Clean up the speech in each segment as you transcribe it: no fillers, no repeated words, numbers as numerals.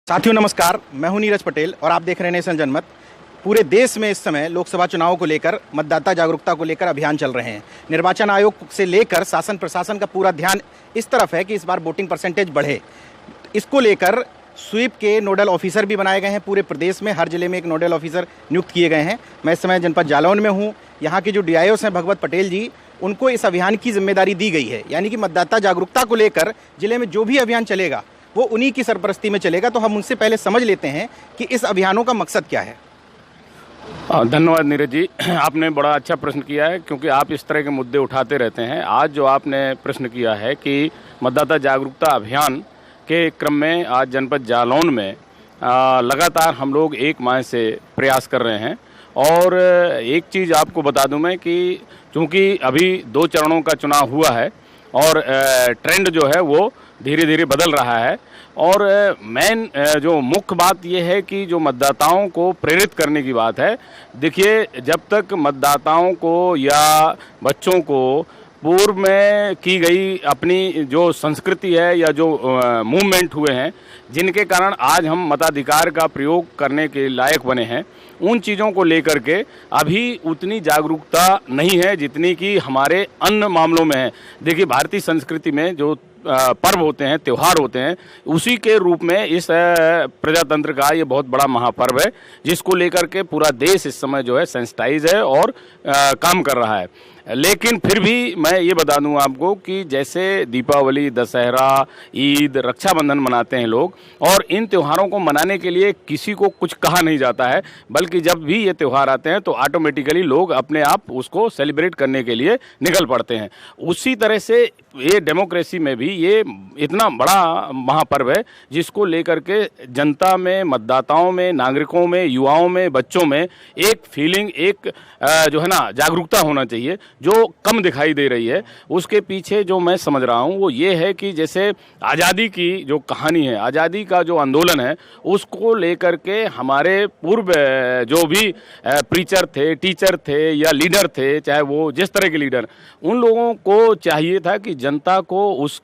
साथियों नमस्कार, मैं हूं नीरज पटेल और आप देख रहे हैं नेशन जनमत। पूरे देश में इस समय लोकसभा चुनाव को लेकर मतदाता जागरूकता को लेकर अभियान चल रहे हैं। निर्वाचन आयोग से लेकर शासन प्रशासन का पूरा ध्यान इस तरफ है कि इस बार वोटिंग परसेंटेज बढ़े। इसको लेकर स्वीप के नोडल ऑफिसर भी बनाए गए हैं। पूरे प्रदेश में हर जिले में एक नोडल ऑफिसर नियुक्त किए गए हैं। मैं इस समय जनपद जालौन में हूँ। यहाँ के जो डीआईओ हैं भगवत पटेल जी, उनको इस अभियान की जिम्मेदारी दी गई है, यानी कि मतदाता जागरूकता को लेकर जिले में जो भी अभियान चलेगा वो उन्हीं की सरपरस्ती में चलेगा। तो हम उनसे पहले समझ लेते हैं कि इस अभियानों का मकसद क्या है। धन्यवाद नीरज जी, आपने बड़ा अच्छा प्रश्न किया है क्योंकि आप इस तरह के मुद्दे उठाते रहते हैं। आज जो आपने प्रश्न किया है कि मतदाता जागरूकता अभियान के क्रम में आज जनपद जालौन में लगातार हम लोग एक माह से प्रयास कर रहे हैं। और एक चीज़ आपको बता दूं मैं कि चूँकि अभी 2 चरणों का चुनाव हुआ है और ट्रेंड जो है वो धीरे धीरे बदल रहा है। और मेन जो मुख्य बात ये है कि जो मतदाताओं को प्रेरित करने की बात है। देखिए, जब तक मतदाताओं को या बच्चों को पूर्व में की गई अपनी जो संस्कृति है या जो मूवमेंट हुए हैं जिनके कारण आज हम मताधिकार का प्रयोग करने के लायक बने हैं, उन चीज़ों को लेकर के अभी उतनी जागरूकता नहीं है जितनी कि हमारे अन्य मामलों में है। देखिए, भारतीय संस्कृति में जो पर्व होते हैं, त्यौहार होते हैं, उसी के रूप में इस प्रजातंत्र का ये बहुत बड़ा महापर्व है जिसको लेकर के पूरा देश इस समय जो है सेंसिटाइज है और काम कर रहा है। लेकिन फिर भी मैं ये बता दूं आपको कि जैसे दीपावली, दशहरा, ईद, रक्षाबंधन मनाते हैं लोग, और इन त्योहारों को मनाने के लिए किसी को कुछ कहा नहीं जाता है, बल्कि जब भी ये त्यौहार आते हैं तो ऑटोमेटिकली लोग अपने आप उसको सेलिब्रेट करने के लिए निकल पड़ते हैं। उसी तरह से ये डेमोक्रेसी में भी ये इतना बड़ा महापर्व है जिसको लेकर के जनता में, मतदाताओं में, नागरिकों में, युवाओं में, बच्चों में एक फीलिंग, एक जो है ना जागरूकता होना चाहिए जो कम दिखाई दे रही है। उसके पीछे जो मैं समझ रहा हूँ वो ये है कि जैसे आज़ादी की जो कहानी है, आज़ादी का जो आंदोलन है, उसको लेकर के हमारे पूर्व जो भी प्रीचर थे, टीचर थे या लीडर थे, चाहे वो जिस तरह के लीडर, उन लोगों को चाहिए था कि जनता को उस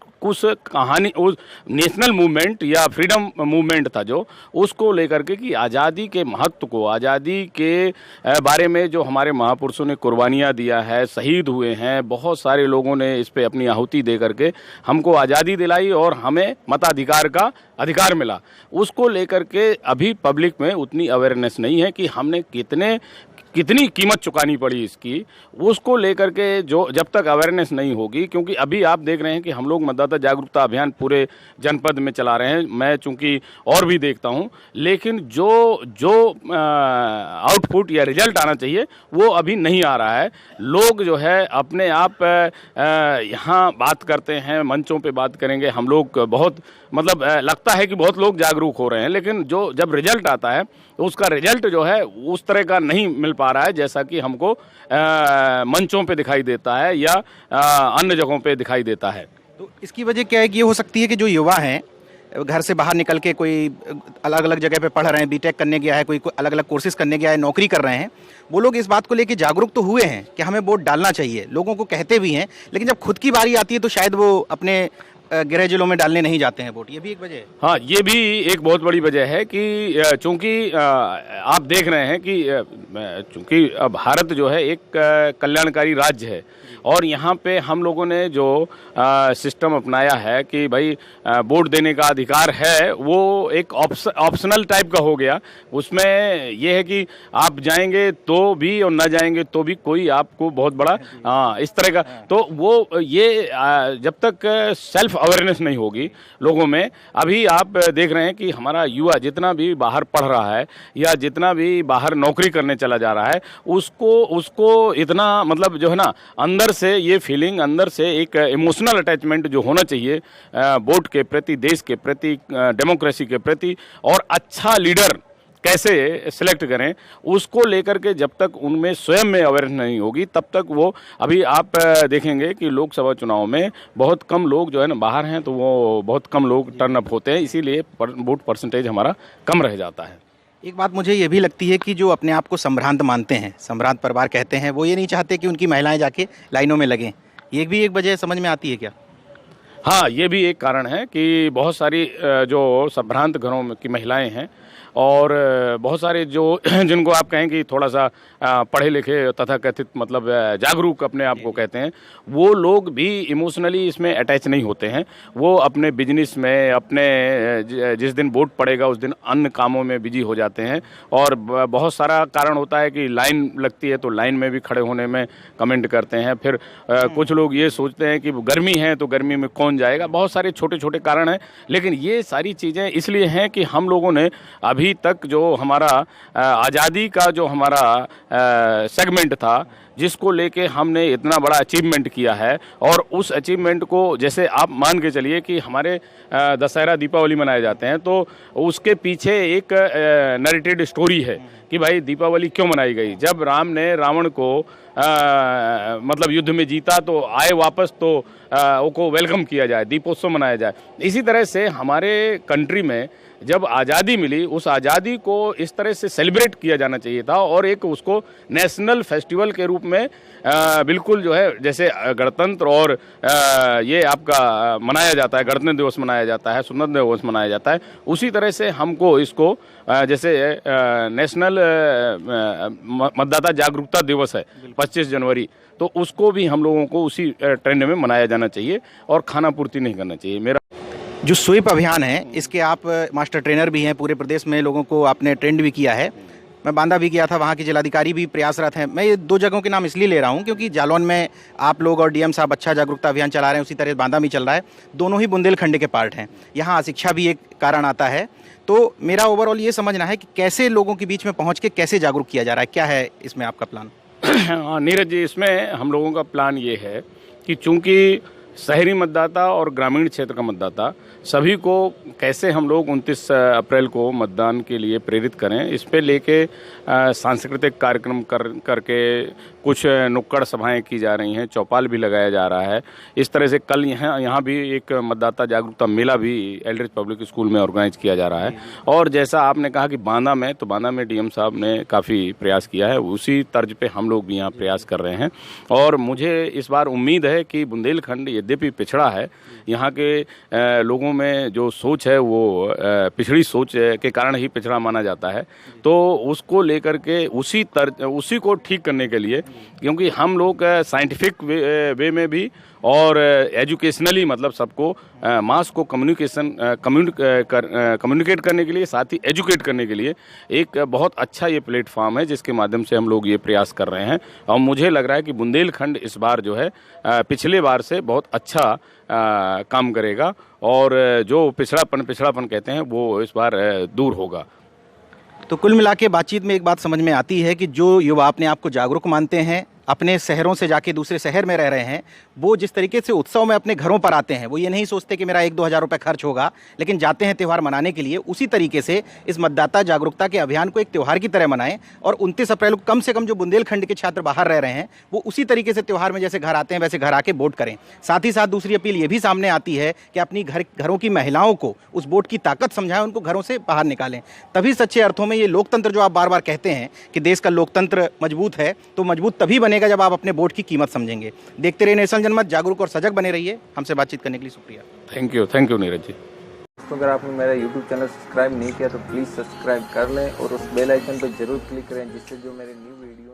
कहानी, उस नेशनल मूवमेंट या फ्रीडम मूवमेंट था जो, उसको लेकर के कि आज़ादी के महत्व को, आज़ादी के बारे में जो हमारे महापुरुषों ने कुर्बानियाँ दिया है, शहीद हुए हैं, बहुत सारे लोगों ने इस पे अपनी आहुति दे करके हमको आज़ादी दिलाई और हमें मताधिकार का अधिकार मिला, उसको लेकर के अभी पब्लिक में उतनी अवेयरनेस नहीं है कि हमने कितनी कीमत चुकानी पड़ी इसकी। उसको लेकर के जो जब तक अवेयरनेस नहीं होगी, क्योंकि अभी आप देख रहे हैं कि हम लोग मतदाता जागरूकता अभियान पूरे जनपद में चला रहे हैं, मैं चूंकि और भी देखता हूं, लेकिन जो आउटपुट या रिजल्ट आना चाहिए वो अभी नहीं आ रहा है। लोग जो है अपने आप यहाँ बात करते हैं, मंचों पे बात करेंगे, हम लोग बहुत मतलब लगता है कि बहुत लोग जागरूक हो रहे हैं, लेकिन जो जब रिजल्ट आता है तो उसका रिजल्ट जो है उस तरह का नहीं मिल पा रहा है जैसा कि हमको मंचों पे दिखाई देता है या अन्य जगहों पे दिखाई देता है। तो इसकी वजह क्या है कि ये हो सकती है कि जो युवा हैं घर से बाहर निकल के कोई अलग अलग जगह पे पढ़ रहे हैं, बीटेक करने गया है, कोई अलग अलग कोर्सेज करने गया है, नौकरी कर रहे हैं, वो लोग इस बात को लेके जागरूक तो हुए हैं कि हमें वोट डालना चाहिए, लोगों को कहते भी हैं, लेकिन जब खुद की बारी आती है तो शायद वो अपने गृह जिलों में डालने नहीं जाते हैं वोट। ये भी एक वजह है। हाँ, ये भी एक बहुत बड़ी वजह है कि चूंकि आप देख रहे हैं कि चूंकि भारत जो है एक कल्याणकारी राज्य है और यहाँ पे हम लोगों ने जो सिस्टम अपनाया है कि भाई वोट देने का अधिकार है, वो एक ऑप्शनल टाइप का हो गया। उसमें यह है कि आप जाएंगे तो भी और ना जाएंगे तो भी कोई आपको बहुत बड़ा इस तरह का, तो वो ये जब तक सेल्फ अवेयरनेस नहीं होगी लोगों में। अभी आप देख रहे हैं कि हमारा युवा जितना भी बाहर पढ़ रहा है या जितना भी बाहर नौकरी करने चला जा रहा है, उसको इतना मतलब जो है ना अंदर से ये फीलिंग, अंदर से एक इमोशनल अटैचमेंट जो होना चाहिए वोट के प्रति, देश के प्रति, डेमोक्रेसी के प्रति, और अच्छा लीडर कैसे सिलेक्ट करें, उसको लेकर के जब तक उनमें स्वयं में अवेयरनेस नहीं होगी तब तक वो, अभी आप देखेंगे कि लोकसभा चुनाव में बहुत कम लोग जो है ना बाहर हैं, तो वो बहुत कम लोग टर्न अप होते हैं, इसीलिए वोट परसेंटेज हमारा कम रह जाता है। एक बात मुझे ये भी लगती है कि जो अपने आप को संभ्रांत मानते हैं, संभ्रांत परिवार कहते हैं, वो ये नहीं चाहते कि उनकी महिलाएं जाके लाइनों में लगें। ये भी एक वजह समझ में आती है क्या? हाँ, ये भी एक कारण है कि बहुत सारी जो संभ्रांत घरों में की महिलाएं हैं और बहुत सारे जो जिनको आप कहें कि थोड़ा सा पढ़े लिखे तथा कथित मतलब जागरूक अपने आप को कहते हैं, वो लोग भी इमोशनली इसमें अटैच नहीं होते हैं। वो अपने बिजनेस में अपने जिस दिन वोट पड़ेगा उस दिन अन्य कामों में बिजी हो जाते हैं और बहुत सारा कारण होता है कि लाइन लगती है तो लाइन में भी खड़े होने में कमेंट करते हैं। फिर कुछ लोग ये सोचते हैं कि गर्मी है तो गर्मी में कौन जाएगा। बहुत सारे छोटे छोटे कारण हैं, लेकिन ये सारी चीज़ें इसलिए हैं कि हम लोगों ने अभी तक जो हमारा आज़ादी का जो हमारा सेगमेंट था जिसको लेके हमने इतना बड़ा अचीवमेंट किया है, और उस अचीवमेंट को जैसे आप मान के चलिए कि हमारे दशहरा दीपावली मनाए जाते हैं तो उसके पीछे एक नरेटेड स्टोरी है कि भाई दीपावली क्यों मनाई गई। जब राम ने रावण को मतलब युद्ध में जीता तो आए वापस तो को वेलकम किया जाए, दीपोत्सव मनाया जाए। इसी तरह से हमारे कंट्री में जब आज़ादी मिली उस आज़ादी को इस तरह से सेलिब्रेट किया जाना चाहिए था और एक उसको नेशनल फेस्टिवल के रूप में बिल्कुल जो है जैसे गणतंत्र और ये आपका मनाया जाता है, गणतंत्र दिवस मनाया जाता है, स्वतंत्रता दिवस मनाया जाता है, उसी तरह से हमको इसको जैसे नेशनल मतदाता जागरूकता दिवस है 25 जनवरी, तो उसको भी हम लोगों को उसी ट्रेंड में मनाया जाना चाहिए और खाना पूर्ति नहीं करना चाहिए। मेरा जो स्वीप अभियान है इसके आप मास्टर ट्रेनर भी हैं, पूरे प्रदेश में लोगों को आपने ट्रेंड भी किया है। मैं बांदा भी गया था, वहाँ के जिलाधिकारी भी प्रयासरत हैं। मैं ये दो जगहों के नाम इसलिए ले रहा हूँ क्योंकि जालौन में आप लोग और डीएम साहब अच्छा जागरूकता अभियान चला रहे हैं, उसी तरह बांदा में चल रहा है। दोनों ही बुंदेलखंड के पार्ट हैं। यहाँ अशिक्षा भी एक कारण आता है। तो मेरा ओवरऑल ये समझना है कि कैसे लोगों के बीच में पहुँच के कैसे जागरूक किया जा रहा है, क्या है इसमें आपका प्लान? नीरज जी, इसमें हम लोगों का प्लान ये है कि चूंकि शहरी मतदाता और ग्रामीण क्षेत्र का मतदाता सभी को कैसे हम लोग 29 अप्रैल को मतदान के लिए प्रेरित करें, इस पे लेके सांस्कृतिक कार्यक्रम करके कुछ नुक्कड़ सभाएं की जा रही हैं, चौपाल भी लगाया जा रहा है। इस तरह से कल यहाँ भी एक मतदाता जागरूकता मेला भी एल्ड्रिज पब्लिक स्कूल में ऑर्गेनाइज किया जा रहा है। और जैसा आपने कहा कि बांदा में, तो बांदा में डीएम साहब ने काफ़ी प्रयास किया है, उसी तर्ज पे हम लोग भी यहाँ प्रयास कर रहे हैं। और मुझे इस बार उम्मीद है कि बुंदेलखंड यद्यपि पिछड़ा है, यहाँ के लोगों में जो सोच है वो पिछड़ी सोच के कारण ही पिछड़ा माना जाता है, तो उसको लेकर के उसी को ठीक करने के लिए, क्योंकि हम लोग साइंटिफिक वे में भी और एजुकेशनली मतलब सबको मास को कम्युनिकेट करने के लिए, साथ ही एजुकेट करने के लिए एक बहुत अच्छा ये प्लेटफॉर्म है जिसके माध्यम से हम लोग ये प्रयास कर रहे हैं। और मुझे लग रहा है कि बुंदेलखंड इस बार जो है पिछले बार से बहुत अच्छा काम करेगा और जो पिछड़ापन कहते हैं वो इस बार दूर होगा। तो कुल मिला के बातचीत में एक बात समझ में आती है कि जो युवा अपने आप को जागरूक मानते हैं, अपने शहरों से जाके दूसरे शहर में रह रहे हैं, वो जिस तरीके से उत्सव में अपने घरों पर आते हैं, वो ये नहीं सोचते कि मेरा 1-2 हज़ार रुपये खर्च होगा, लेकिन जाते हैं त्यौहार मनाने के लिए। उसी तरीके से इस मतदाता जागरूकता के अभियान को एक त्यौहार की तरह मनाएं और 29 अप्रैल को कम से कम जो बुंदेलखंड के छात्र बाहर रह रहे हैं वो उसी तरीके से त्यौहार में जैसे घर आते हैं वैसे घर आके वोट करें। साथ ही साथ दूसरी अपील ये भी सामने आती है कि अपनी घरों की महिलाओं को उस वोट की ताकत समझाएं, उनको घरों से बाहर निकालें। तभी सच्चे अर्थों में ये लोकतंत्र जो आप बार बार कहते हैं कि देश का लोकतंत्र मजबूत है, तो मजबूत तभी बनेगा जब आप अपने वोट की कीमत समझेंगे। देखते रहिए नेशनल जनमत, जागरूक और सजग बने रहिए। हमसे बातचीत करने के लिए शुक्रिया। Thank you Neeraj ji. तो अगर आपने मेरा YouTube चैनल सब्सक्राइब नहीं किया तो प्लीज़ सब्सक्राइब कर लें और उस बेल आइकन पर जरूर क्लिक करें जिससे जो मेरे न्यू वीडियो